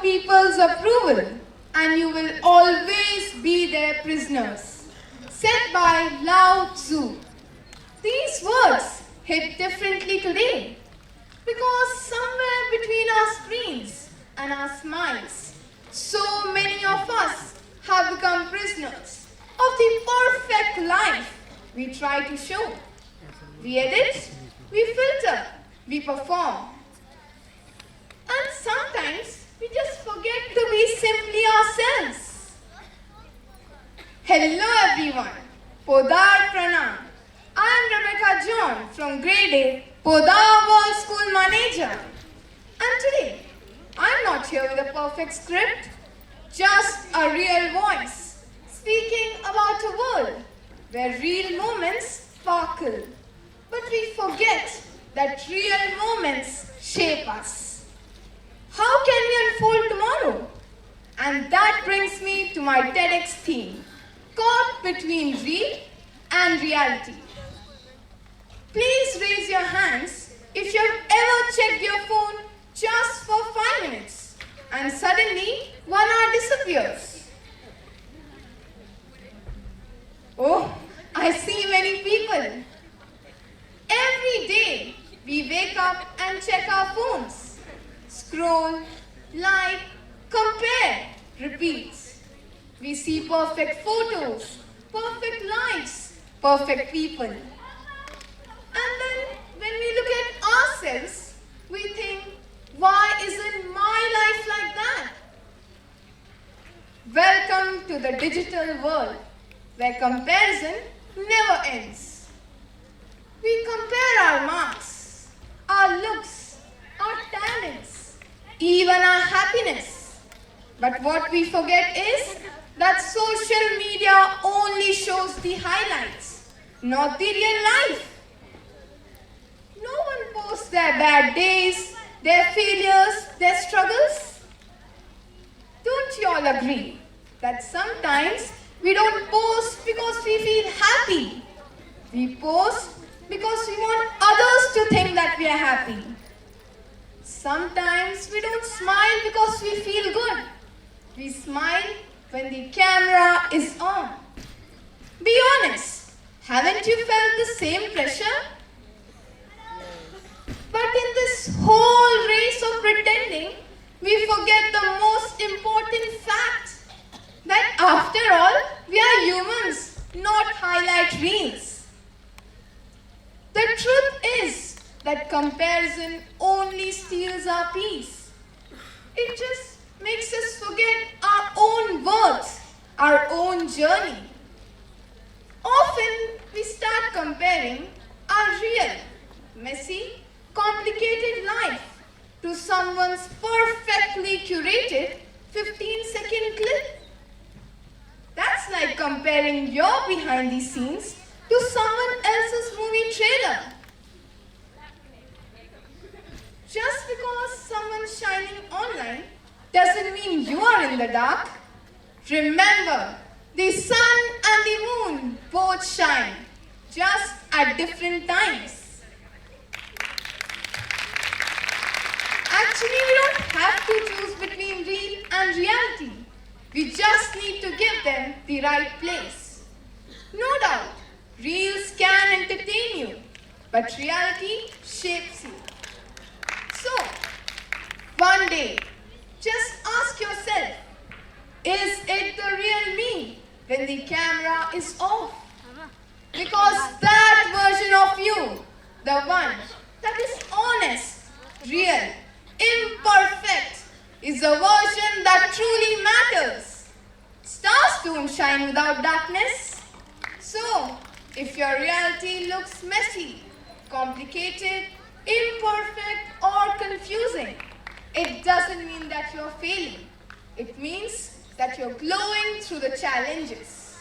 people's approval, and you will always be their prisoners. Said by Lao Tzu. These words hit differently today because somewhere between our screens and our smiles, so many of us have become prisoners of the perfect life we try to show. We edit, we filter, we perform. And sometimes we just forget to be simply ourselves. Hello everyone, Podar Pranam. I am Rebecca John from Grade 8, Podar World School Maneja. And today, I am not here with a perfect script, just a real voice, speaking about a world where real moments sparkle. But we forget that real moments shape us. How can we unfold tomorrow? And that brings me to my TEDx theme, caught between real and reality. Please raise your hands if you have ever checked your phone just for 5 minutes and suddenly 1 hour disappears. Oh, I see many people. Every day we wake up and check our phones, scroll, like, compare, repeat. We see perfect photos, perfect lives, perfect people. And then when we look at ourselves, we think, why isn't my life like that? Welcome to the digital world, where comparison never ends. We compare our marks, our looks, our talents, even our happiness. But what we forget is that social media only shows the highlights, not the real life. No one posts their bad days, their failures, their struggles. Don't you all agree that sometimes we don't post because we feel happy? We post because we want others to think that we are happy. Sometimes we don't smile because we feel good. We smile when the camera is on. Be honest, haven't you felt the same pressure? But in this whole race of pretending, we forget the most important fact, that after all, we are humans, not highlight reels. The truth is that comparison only steals our peace. It just makes us forget our own worth, our own journey. Often we start comparing our real, messy, complicated life to someone's perfectly curated 15-second clip. That's like comparing your behind the scenes to someone else's movie trailer. Just because someone's shining online doesn't mean you are in the dark. Remember, the sun and the moon both shine, just at different times. Actually, we don't have to choose between real and reality. We just need to give them the right place. No doubt, reels can entertain you, but reality shapes you. So, one day, just ask yourself, is it the real me when the camera is off? Because that version of you, the one that is honest, real, imperfect, is a version that truly matters. Stars don't shine without darkness. So, if your reality looks messy, complicated, imperfect, or confusing, it doesn't mean that you're failing. It means that you're glowing through the challenges.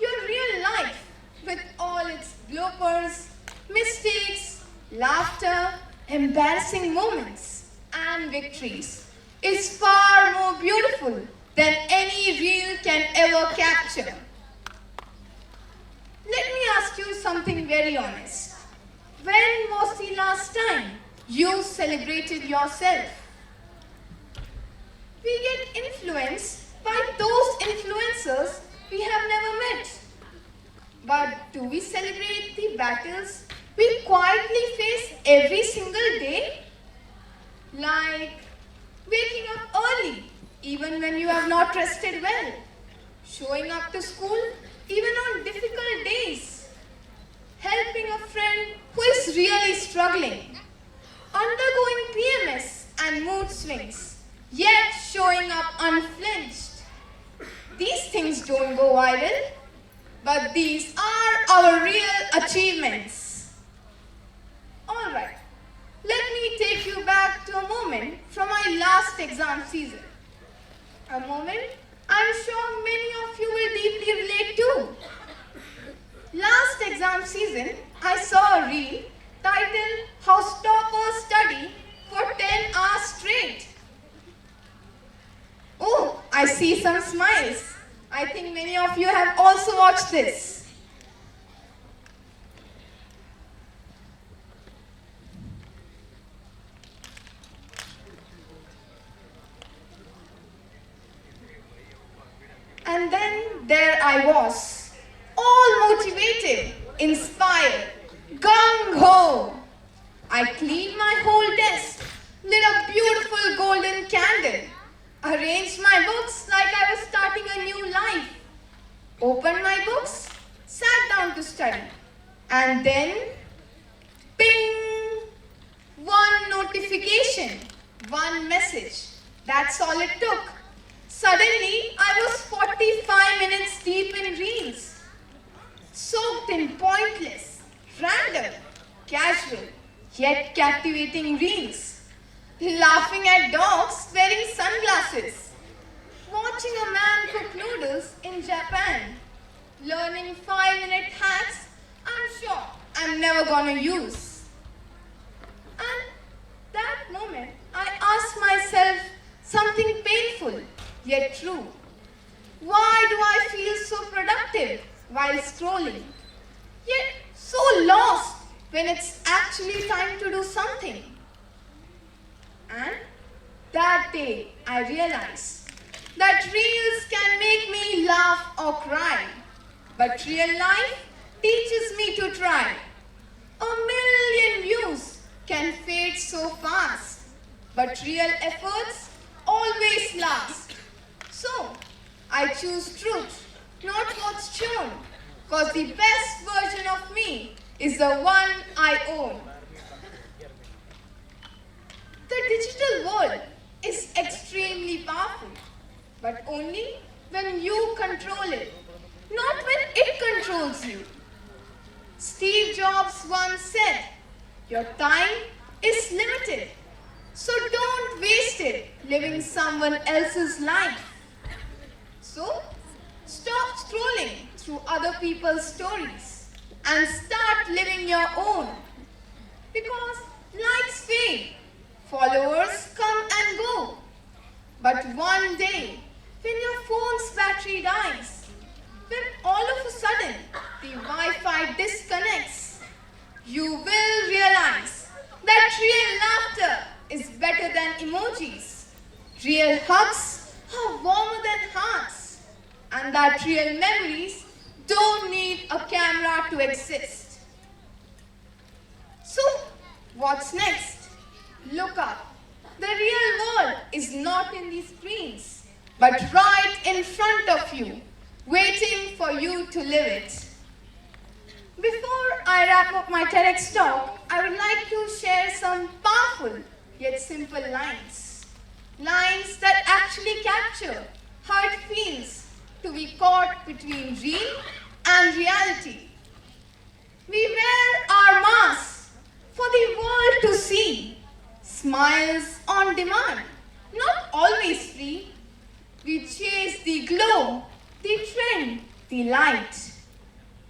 Your real life, with all its bloopers, mistakes, laughter, embarrassing moments, and victories, is far more beautiful than any reel can ever capture. Let me ask you something very honest. When was the last time you celebrated yourself? we get influenced by those influencers we have never met. But do we celebrate the battles we quietly face every single day? Like waking up early even when you have not rested well, showing up to school even on difficult days, helping a friend who is really struggling, undergoing PMS and mood swings, yet showing up unflinched. These things don't go viral, but these are our real achievements. Alright, let me take you back to a moment from my last exam season. A moment I'm sure many of you will deeply relate to. Last exam season, I saw a reel titled "How Toppers Study for 10 Hours Straight." Oh, I see some smiles. I think many of you have also watched this. And then there I was, all motivated, inspired, gung-ho. I cleaned my whole desk, lit a beautiful golden candle, arranged my books like I was starting a new life, opened my books, sat down to study, and then, ping! One notification, one message. That's all it took. Suddenly, I was 45 minutes deep in reels, soaked in pointless, random, casual, yet captivating reels, laughing at dogs wearing sunglasses, watching a man cook noodles in Japan, learning 5-minute hacks I'm sure I'm never gonna use. And that moment, I asked myself something painful yet true. Why do I feel so productive while scrolling, yet so lost when it's actually time to do something? And that day I realized that reels can make me laugh or cry, but real life teaches me to try. A million views can fade so fast, but real efforts always last. So, I choose truth, not what's shown, because the best version of me is the one I own. The digital world is extremely powerful, but only when you control it, not when it controls you. Steve Jobs once said, "Your time is limited, so don't waste it living someone else's life." So, stop scrolling through other people's stories and start living your own. Because likes fade, followers come and go. But one day, when your phone's battery dies, when all of a sudden the Wi-Fi disconnects, you will realize that real laughter is better than emojis. Real hugs are warmer than hearts. And that real memories don't need a camera to exist. So, what's next? Look up. The real world is not in these screens, but right in front of you, waiting for you to live it. Before I wrap up my TEDx talk, I would like to share some powerful yet simple lines. Lines that actually capture how it feels to be caught between real and reality. We wear our masks for the world to see. Smiles on demand, not always free. We chase the glow, the trend, the light.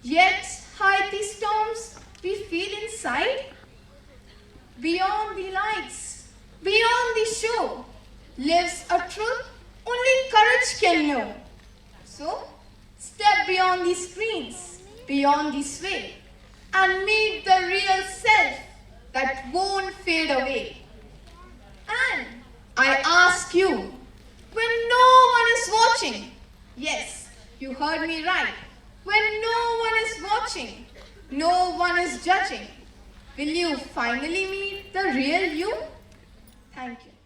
Yet hide the storms we feel inside. Beyond the lights, beyond the show, lives a truth only courage can know. So, step beyond the screens, beyond the sway, and meet the real self that won't fade away. And I ask you, watching. Yes, you heard me right. When no one is watching, no one is judging. Will you finally meet the real you? Thank you.